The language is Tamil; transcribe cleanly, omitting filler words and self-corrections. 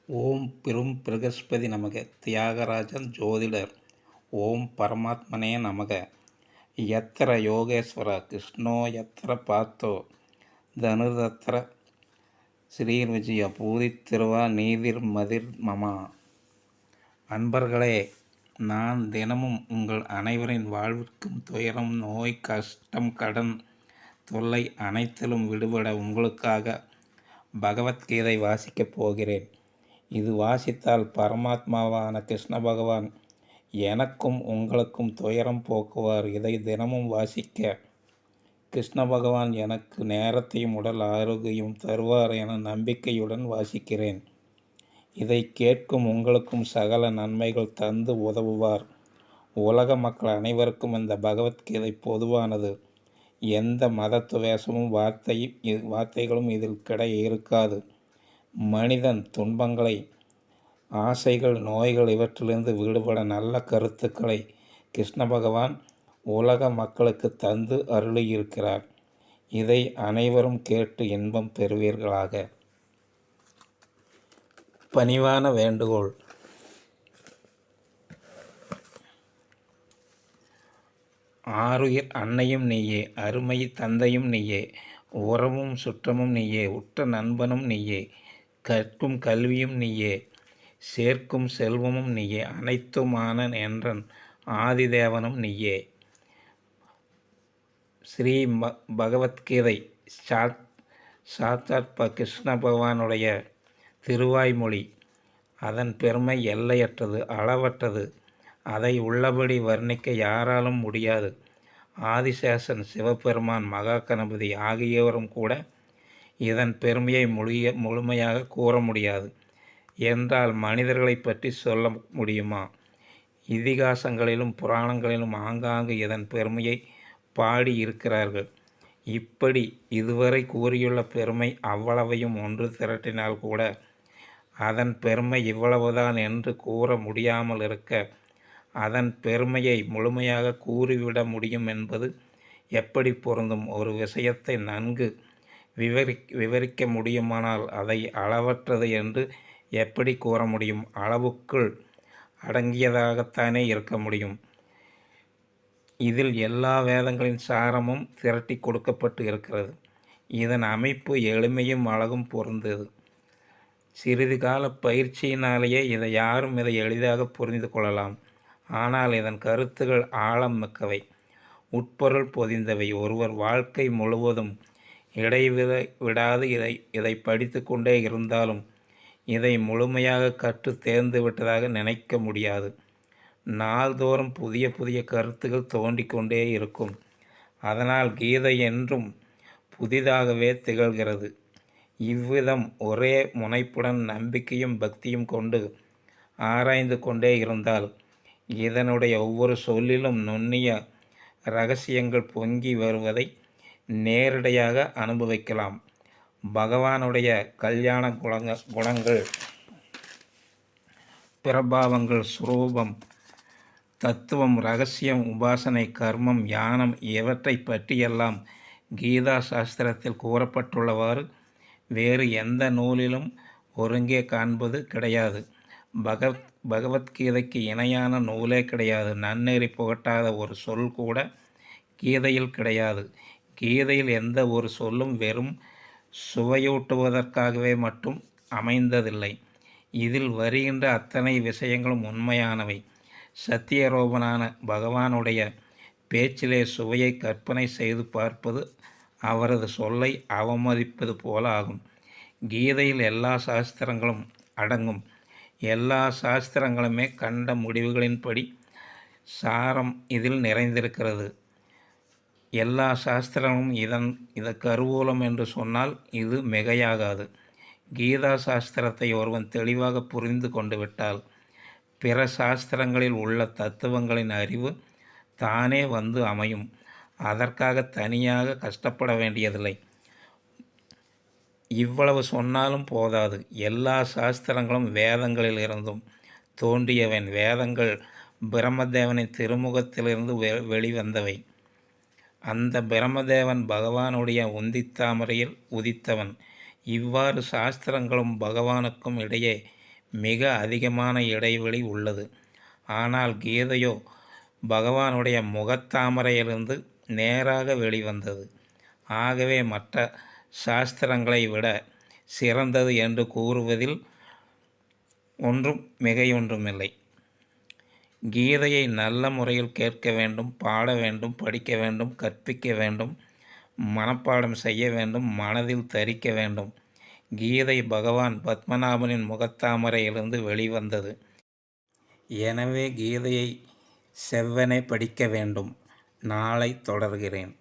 ஓம் பெரும் பிரகஸ்பதி நமக. தியாகராஜன் ஜோதிடர். ஓம் பரமாத்மனே நமக. யத்திர யோகேஸ்வர கிருஷ்ணோ யத்திர பார்த்தோ தனுதத்திர ஸ்ரீர்விஜய பூதித்திருவா நீதிர் மதிர் மமா. அன்பர்களே, நான் தினமும் உங்கள் அனைவரின் வாழ்விற்கும் துயரம், நோய், கஷ்டம், கடன் தொல்லை அனைத்திலும் விடுபட உங்களுக்காக பகவத்கீதை வாசிக்கப் போகிறேன். இது வாசித்தால் பரமாத்மாவான கிருஷ்ண பகவான் எனக்கும் உங்களுக்கும் துயரம் போக்குவார். இதை தினமும் வாசிக்க கிருஷ்ண பகவான் எனக்கு நேரத்தையும் உடல் ஆரோக்கியம் தருவார் என நம்பிக்கையுடன் வாசிக்கிறேன். இதை கேட்கும் உங்களுக்கும் சகல நன்மைகள் தந்து உதவுவார். உலக மக்கள் அனைவருக்கும் இந்த பகவத்கீதை பொதுவானது. எந்த மத துவேஷமும் வார்த்தைகளும் இதில் இருக்காது. மனிதன் துன்பங்களை, ஆசைகள், நோய்கள் இவற்றிலிருந்து விடுபட நல்ல கருத்துக்களை கிருஷ்ண பகவான் உலக மக்களுக்கு தந்து அருளியிருக்கிறார். இதை அனைவரும் கேட்டு இன்பம் பெறுவீர்களாக. பணிவான வேண்டுகோள். ஆருயிர் அன்னையும் நீயே, அருமை தந்தையும் நீயே, உறவும் சுற்றமும் நீயே, உற்ற நண்பனும் நீயே, கற்கும் கல்வியும் நீயே, சேர்க்கும் செல்வமும் நீயே, அனைத்துமான என்றன் ஆதிதேவனும் நீயே. ஸ்ரீ பகவத்கீதை சாத்தாத் கிருஷ்ண பகவானுடைய திருவாய்மொழி. அதன் பெருமை எல்லையற்றது, அளவற்றது. அதை உள்ளபடி வர்ணிக்க யாராலும் முடியாது. ஆதிசேஷன், சிவபெருமான், மகா கணபதி ஆகியோரும் கூட இதன் பெருமையை முழுமையாக கூற முடியாது என்றால் மனிதர்களை பற்றி சொல்ல முடியுமா? இதிகாசங்களிலும் புராணங்களிலும் ஆங்காங்கு இதன் பெருமையை பாடி இருக்கிறார்கள். இப்படி இதுவரை கூறியுள்ள பெருமை அவ்வளவையும் ஒன்று திரட்டினால் கூட அதன் பெருமை இவ்வளவுதான் என்று கூற முடியாமல் இருக்க, அதன் பெருமையை முழுமையாக கூறிவிட முடியும் என்பது எப்படி பொருந்தும்? ஒரு விஷயத்தை நன்கு விவரிக்க முடியுமானால் அதை அளவற்றது என்று எப்படி கூற முடியும்? அளவுக்குள் அடங்கியதாகத்தானே இருக்க முடியும். இதில் எல்லா வேதங்களின் சாரமும் திரட்டி கொடுக்கப்பட்டு இருக்கிறது. இதன் அமைப்பு எளிமையும் அழகும் பொருந்தது. சிறிது கால பயிற்சியினாலேயே யாரும் இதை எளிதாக புரிந்து கொள்ளலாம். ஆனால் இதன் கருத்துகள் ஆழம் மிக்கவை, உட்பொருள் பொதிந்தவை. ஒருவர் வாழ்க்கை முழுவதும் விடாது இதை படித்து கொண்டே இருந்தாலும் இதை முழுமையாக கற்று தேர்ந்து விட்டதாக நினைக்க முடியாது. நாள்தோறும் புதிய புதிய கருத்துக்கள் தோன்றிக்கொண்டே இருக்கும். அதனால் கீதை என்றும் புதிதாகவே திகழ்கிறது. இவ்விதம் ஒரே முனைப்புடன் நம்பிக்கையும் பக்தியும் கொண்டு ஆராய்ந்து கொண்டே இருந்தால் இதனுடைய ஒவ்வொரு சொல்லிலும் நுண்ணிய இரகசியங்கள் பொங்கி வருவதை நேரடியாக அனுபவிக்கலாம். பகவானுடைய கல்யாண குணங்கள், பிரபாவங்கள், சுரூபம், தத்துவம், இரகசியம், உபாசனை, கர்மம், ஞானம் இவற்றை பற்றியெல்லாம் கீதா சாஸ்திரத்தில் கூறப்பட்டுள்ளவாறு வேறு எந்த நூலிலும் ஒருங்கே காண்பது கிடையாது. பகவத்கீதைக்கு இணையான நூலே கிடையாது. நன்னெறி புகட்டாத ஒரு சொல் கூட கீதையில் கிடையாது. கீதையில் எந்த ஒரு சொல்லும் வெறும் சுவையூட்டுவதற்காகவே மட்டும் அமைந்ததில்லை. இதில் வருகின்ற அத்தனை விஷயங்களும் உண்மையானவை. சத்தியரூபனான பகவானுடைய பேச்சிலே சுவையை கற்பனை செய்து பார்ப்பது அவரது சொல்லை அவமதிப்பது போல ஆகும். கீதையில் எல்லா சாஸ்திரங்களும் அடங்கும். எல்லா சாஸ்திரங்களுமே கண்ட முடிவுகளின்படி சாரம் இதில் நிறைந்திருக்கிறது. எல்லா சாஸ்திரங்களும் இத கருவூலம் என்று சொன்னால் இது மிகையாகாது. கீதா சாஸ்திரத்தை ஒருவன் தெளிவாக புரிந்து கொண்டு விட்டால் பிற சாஸ்திரங்களில் உள்ள தத்துவங்களின் அறிவு தானே வந்து அமையும். அதற்காக தனியாக கஷ்டப்பட வேண்டியதில்லை. இவ்வளவு சொன்னாலும் போதாது. எல்லா சாஸ்திரங்களும் வேதங்களில் இருந்தும் தோன்றியவன். வேதங்கள் பிரம்மதேவனின் திருமுகத்திலிருந்து வெளிவந்தவை. அந்த பிரம்மதேவன் பகவானுடைய உந்தித்தாமரையில் உதித்தவன். இவ்வாறு சாஸ்திரங்களும் பகவானுக்கும் இடையே மிக அதிகமான இடைவெளி உள்ளது. ஆனால் கீதையோ பகவானுடைய முகத்தாமரையிலிருந்து நேராக வெளிவந்தது. ஆகவே மற்ற சாஸ்திரங்களை விட சிறந்தது என்று கூறுவதில் ஒன்றும் மிகையொன்றுமில்லை. கீதையை நல்ல முறையில் கேட்க வேண்டும், பாட வேண்டும், படிக்க வேண்டும், கற்பிக்க வேண்டும், மனப்பாடம் செய்ய வேண்டும், மனதில் தரிக்க வேண்டும். கீதை பகவான் பத்மநாபனின் முகத்தாமரையிலிருந்து வெளிவந்தது. எனவே கீதையை செவ்வனே படிக்க வேண்டும். நாளை தொடர்கிறேன்.